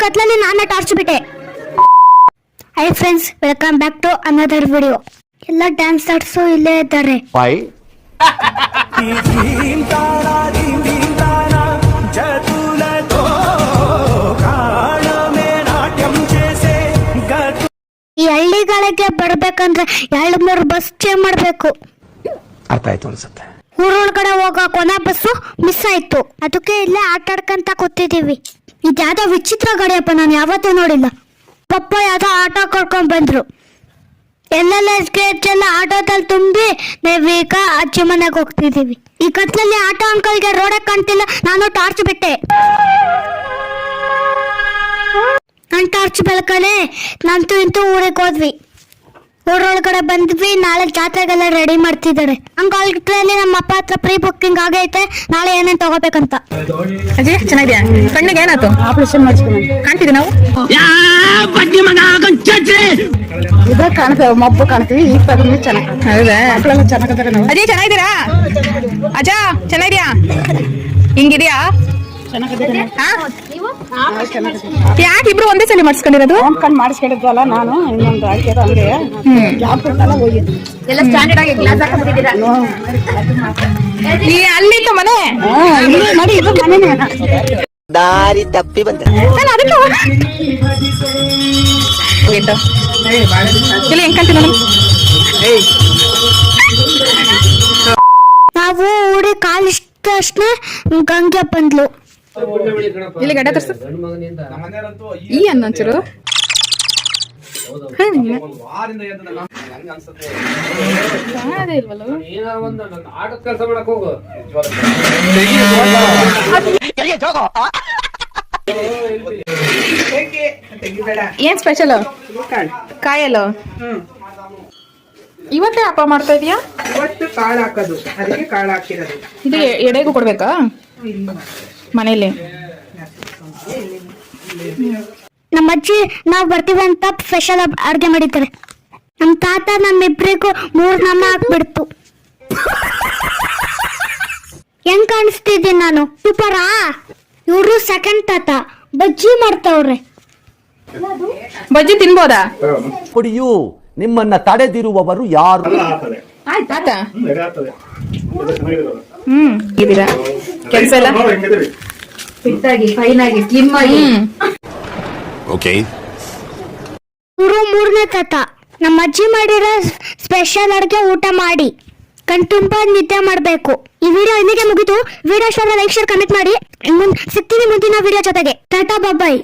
ಕತ್ಲಲ್ಲಿ ನಾನು ಟಾರ್ಚ್ ಬಿಟ್ಟೆ. Hi friends, welcome back to another video. ಎಲ್ಲ ಡ್ಯಾನ್ಸ್ ಆರ್ಟ್ಸು ಇಲ್ಲೇ ಇದ್ದಾರೆ. ಈ ಹಳ್ಳಿಗಳಿಗೆ ಬರ್ಬೇಕಂದ್ರೆ 2-3 ಬಸ್ ಚೇಂಜ್ ಮಾಡ್ಬೇಕು. ಅರ್ಥ ಆಯ್ತು ಅನ್ಸುತ್ತೆ. ಊರೊಳಗಡೆ ಹೋಗೋ ಕೊನೆ ಬಸ್ಸು ಮಿಸ್ ಆಯ್ತು. ಅದಕ್ಕೆ ಇಲ್ಲೇ ಆಟ ಆಡ್ಕಂತ ಕೂತಿದೀವಿ. ಇದ್ಯಾವ್ದೋ ವಿಚಿತ್ರ ಗಾಡಿಯಪ್ಪ, ನಾನು ಯಾವತ್ತೂ ನೋಡಿಲ್ಲ. ಪಪ್ಪ ಯಾವ್ದೋ ಆಟೋ ಕರ್ಕೊಂಡ್ ಬಂದ್ರು. ಎಲ್ಲೆಲ್ಲ ಸ್ಕೆಚ್ ಎಲ್ಲ ಆಟೋದಲ್ಲಿ ತುಂಬಿ ನಾವೀಗ ಅಜ್ಜಿ ಮನೆಗೆ ಹೋಗ್ತಿದೀವಿ. ಈ ಕತ್ಲಲ್ಲಿ ಆಟೋ ಅಂಕಲ್ಗೆ ರೋಡೇ ಕಾಣ್ತಿಲ್ಲ. ನಾನು ಟಾರ್ಚ್ ಬಿಟ್ಟೆ. ನಾನು ಟಾರ್ಚ್ ಬೆಳಕಲೆ ನಂತೂ ಇಂತೂ ಊರಿಗೆ ಹೋದ್ವಿ. ಊರೊಳಗಡೆ ಬಂದ್ವಿ. ನಾಳೆ ಜಾತ್ರೆಗೆಲ್ಲ ರೆಡಿ ಮಾಡ್ತಿದ್ದಾರೆ. ಅಂಕಲ್ಗಳಲ್ಲಿ ನಮ್ಮ ಅಪ್ಪ ಹತ್ರ ಪ್ರೀ ಬುಕ್ಕಿಂಗ್ ಆಗೈತೆ. ನಾಳೆ ಏನೇನ್ ತಗೋಬೇಕಂತ. ಅಜಯ್ ಚೆನ್ನಾಗಿದ್ಯಾ? ಕಣ್ಣಿಗೆ ಏನಾಯ್ತು? ಆಪರೇಷನ್ ಮಾಡಿಸ್ಕೊಂಡು ಕಾಣ್ತಿದ್ವಿ ನಾವು. ಇದಾಗ ಕಾಣ್ತೇವೆ, ಮಬ್ಬು ಕಾಣ್ತೀವಿ. ಈಗ ತಗೊಂಡು ಚೆನ್ನಾಗಿ. ಹೌದಾ? ಮಕ್ಕಳೆಲ್ಲ ಚೆನ್ನಾಗಿದ್ದಾರೆ. ನಾವು ಅಜಯ್ ಚೆನ್ನಾಗಿದ್ದೀರಾ? ಅಜಾ ಚೆನ್ನಾಗಿದ್ಯಾ? ಹಿಂಗಿದ್ಯಾ? ಯಾಕೆ ಇಬ್ರು ಒಂದೇ ಸಲ ಮಾಡಿಸ್ಕೊಂಡಿರೋದು? ಕಣ್ ಮಾಡಿಸ್ಕೊಂಡಿದ್ವಲ್ಲ, ನಾನು ಇನ್ನೊಂದು ಹಾಕಿದ ಹಂಗೆ ಹೋಗಿದ್ವಿ. ಎಲ್ಲ ಸ್ಟ್ಯಾಂಡರ್ಡ್ ಆಗಿ ಗ್ಲಾಸ್ ಹಾಕೊಂಡಿದ್ದೀರಾ? ಅಲ್ಲಿತ್ತು ಮನೆ ನೋಡಿ, ಇದು ಮನೆ ದಾರಿ ತಪ್ಪಿ ಬಂದ. ಹೆಂಗ್ ಕಂತೀವಿ ನಾವು ಊಡಿ ಕಾಲಿಷ್ಟೇ ಗಂಗೆ ಬಂದ್ಲು. ಇಲ್ಲಿ ಗಡ್ಡ ತರ್ಸು. ಈ ಅನ್ನಂಚರು ಏನ್ ಸ್ಪೆಷಲ್? ಕಾಯಲ್ಲ ಇವತ್ತೇ ಹಬ್ಬ ಮಾಡ್ತಾ ಇದೀಯಾ? ಇವತ್ತು ಕಾಳು ಹಾಕೋದು, ಅದಕ್ಕೆ ಕಾಳು ಹಾಕಿರೋದು. ಇದು ಎಡೆಗೂ ಕೊಡ್ಬೇಕಾ ಮನೇಲಿ? ನಮ್ಮ ಅಜ್ಜಿ ನಾವ್ ಬರ್ತೀವಿ ಅಂತ ಸ್ಪೆಷಲ್ ಅಡ್ಗೆ ಮಾಡಿದ್ದಾರೆ. ನಮ್ ತಾತ ನಮ್ಮಿಬ್ರಿಗೂ 3 ನಾಮ ಹಾಕ್ಬಿಡ್ತು. ಹೆಂಗ್ ಕಾಣಿಸ್ತಿದ್ದೀನಿ ನಾನು? ಸೂಪರಾ? ಇವ್ರು ಸೆಕೆಂಡ್ ತಾತ ಬಜ್ಜಿ ಮಾಡ್ತಾವ್ರೆ. ಬಜ್ಜಿ ತಿನ್ಬೋದಾ? ಕುಡಿಯು ನಿಮ್ಮನ್ನ ತಡೆದಿರುವವರು ಯಾರು? ತಾತ ಇದೀರಾ? ಕೆಲ್ಸ ಎಲ್ಲ ಇವ್ರು 3ನೇ ತಾತ. ನಮ್ಮ ಅಜ್ಜಿ ಮಾಡಿರೋ ಸ್ಪೆಷಲ್ ಅಡ್ಗೆ ಊಟ ಮಾಡಿ ಕಣ್ತುಂಬ ನಿದ್ದೆ ಮಾಡ್ಬೇಕು. ಈ ವಿಡಿಯೋ ಇಲ್ಲಿಗೆ ಮುಗಿತು. ವಿಡಿಯೋ ಇಷ್ಟ ಲೈಕ್, ಶೇರ್, ಕಮೆಂಟ್ ಮಾಡಿ. ಸಿಗ್ತೀವಿ ಮುಂದಿನ ವಿಡಿಯೋ ಜೊತೆಗೆ. ಟಾಟಾ ಬಾಯ್.